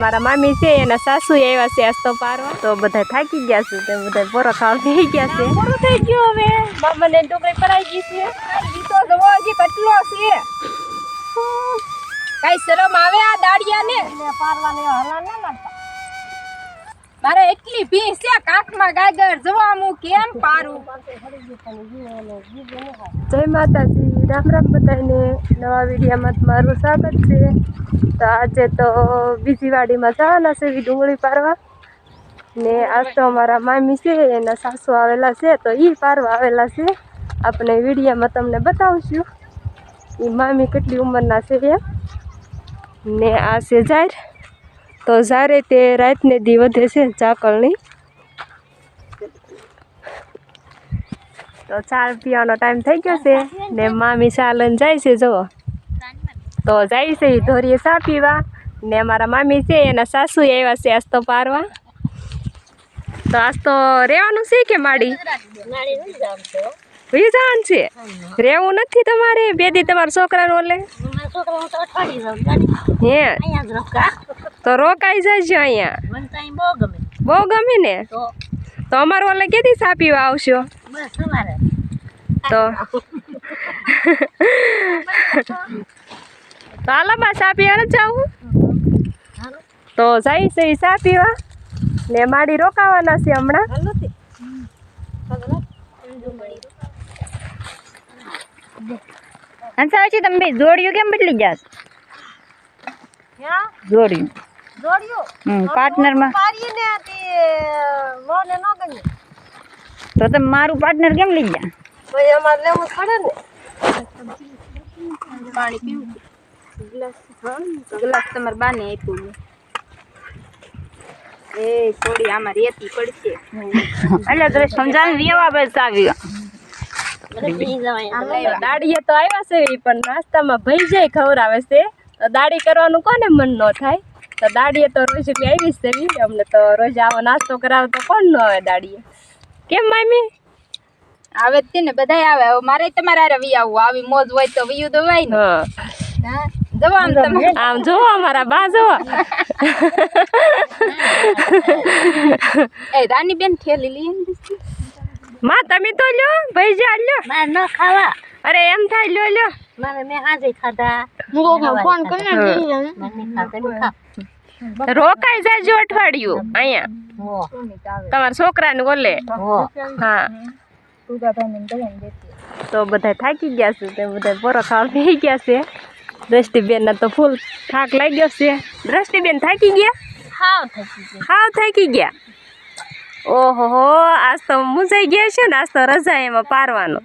મારા મામી છે એના સાસુ આવ્યા છે આજ તો પારવા તો બધા થાકી ગયા છે તે બધા પોરો ખાવા થઈ ગયા છે પૂરું થઈ ગયું હવે મામાને ડુંગળી ભરાઈ ગઈ છે ગીતો જવો હજી કેટલો છે કઈ શરમ આવે આ દાડિયાને પારવાને હલા ના લાગતા મારે એટલી ભીંસ છે કાખમાં ગાગર જવા હું કેમ પારું જય માતાજી રામ રામ બધાને નવા વિડીયોમાં તમારું સ્વાગત છે તો આજે તો બીજી વાડીમાં જવાના છે ડુંગળી પારવા ને આજ તો અમારા મામી છે એના સાસુ આવેલા છે તો એ પારવા આવેલા છે આપણે વિડીયોમાં તમને બતાવશું એ મામી કેટલી ઉંમરના છે એમ ને આ છે જાર તો જ્યારે તે રાતને દી વધે છે ચાકળની તો ચા પીવાનો ટાઈમ થઈ ગયો છે ને મામી ચા લઈને જાય છે જુઓ તો જાય છે એ ધોરીએ ચા પીવા ને અમારા મામી છે એના સાસુ આવ્યા છે આજ તો પારવા તો આજ તો રહેવાનું છે કે માડી જવાનું છે રહેવું નથી તમારે બે દી તમારા છોકરાને ઓલે હે તો રોકાઈ જજો અહીંયા બહુ ગમે ને તો અમારે ઓલે કેદી ચા પીવા આવશો તો હાલો બા ચા પીવા નથી જાવું તો જાય છે ચા પીવા ને માડી રોકાવાના છે હમણાં હંસાવજી તમે જોડિયું કેમ બદલી જાત જોડિયું પાર્ટનરમાં તો તમે મારું પાર્ટનર કેમ લઈ ગયા ભાઈ અમારે લેવું પડે ને પાણી પીવું ગ્લાસ તમારે બાને આપ્યું એ થોડી આમાં રેતી પડશે એટલે સમજાવી વ્યવા બસ આવ્યો દાડીએ તો આવ્યા છે પણ નાસ્તામાં ભઈ જાય ખવડાવે છે તો દાડી કરવાનું કોને મન ન થાય તો દાડીએ તો રોજ આવી જ છે અમને તો રોજ આવો નાસ્તો કરાવે તો કોણ ન આવે દાડીએ કેમ મામી આવે જ છે ને બધા આવે મારે તમારે રવિ આવવું આવી મોજ હોય તો વિયું દવાય ને જવા આમ જોવો અમારા બા જોવો એ રાની બેન ઠેલી લઈ માં તમે તો લ્યો ભાઈ જા લ્યો મારે ન ખાવા અરે એમ થાય લ્યો લ્યો મારે મેં આજે ખાધા ફોન કરીને રોકાઈ જાજો અઠવાડિયું અહીંયા તમારા છોકરાને ઓલે હા તો બધા થાકી ગયા છે તે બધા પોરો ખાવા થઈ ગયા છે દ્રષ્ટિબેન ના તો ફૂલ થાક લાગ્યો છે દ્રષ્ટિબેન થાકી ગયા હાવ થાકી ગયા ઓહો હો આજ તો મુંજાઈ ગયા છે ને આજ તો રજા એમાં પારવાનો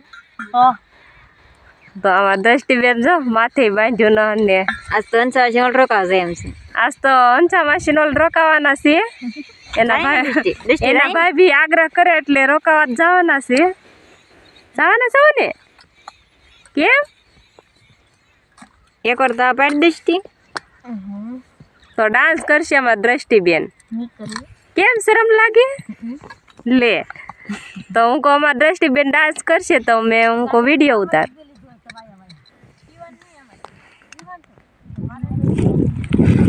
તો આમાં દ્રષ્ટિબેન જો માથે બાંધ્યું ન ને આજ તો અંસા છે રોકાશે એમ છે આજ તો અંસા માસી નો રોકાવાના છે એના ભાઈ બી આગ્રહ કરે એટલે રોકાવા જવાના છે જવાના ને કેમ એક વાર તો પાડી દઈશ તો ડાન્સ કરશે અમારા દ્રષ્ટિબેન કેમ શરમ લાગે લે તો હું કહું અમારા દ્રષ્ટિબેન ડાન્સ કરશે તો મેં હું કહું વિડીયો ઉતાર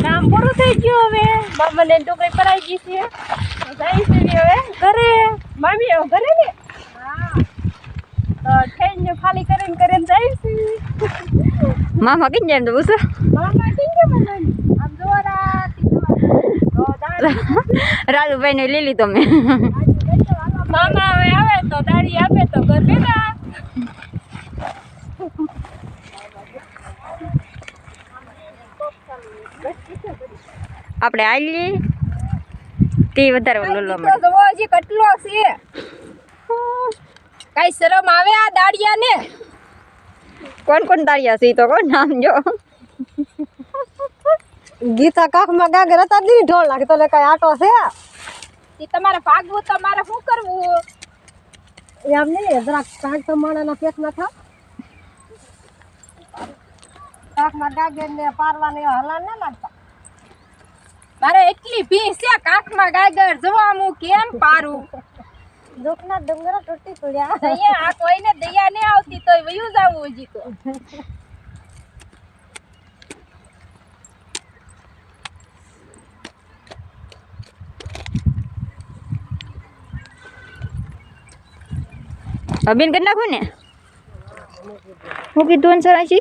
કામ પૂરું થઈ ગયું હવે મામાને ડુંગળી ભરાઈ ગઈ છે જાય છે હવે ઘરે મામી હવે ઘરે ને તો ઠેઈને ખાલી કરીને જાય છે મામા કઈ જાય તો પૂછો મામા કઈ જાય આમ જોરા રાજુભાઈ ને લઈ લીધો મેં મામા હવે આવે તો દાડી આપે તો ઘર ભેગા આપણે આલી તે વધારે લોલો હજી કેટલો છે કઈ શરમ આવે આ દાડિયાને કોણ તારિયા છે તો કોણ નામ જો ગીતા કાખમાં ગાગર હતા દી ઢોળ લાગે તો કઈ આટો છે એ તમારે ભાગવું તો મારે શું કરવું એમ નહીં જરાક કાંક તો માણાના પેટમાં થા કાખમાં ગાગર ને પારવાને હલા ના લાગતા મારે એટલી ભીંસ છે કાખમાં ગાગર જવા હું કેમ પારું દુઃખના ડુંગરા તૂટી પડ્યા અહીંયા આ કોઈને દયા નહીં આવતી તોય વયું જાવું હજી તો બેન કરી નાખું ને હું કીધું 280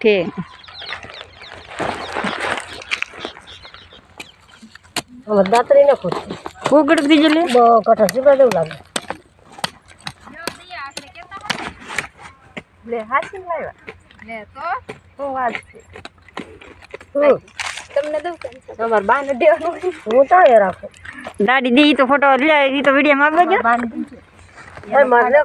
ઠીક દાતરી ને ખોટ કોકડ થી જલે કઠર સીબા દેવું લાગે લે હાસી લાવ્યા લે તો હું વાત છે તમને દઉં તમાર બાને દેવાનું હું તો એ રાખું ગાડી દે તો ફોટો લે ઈ તો વિડિયો માં આવજો બાને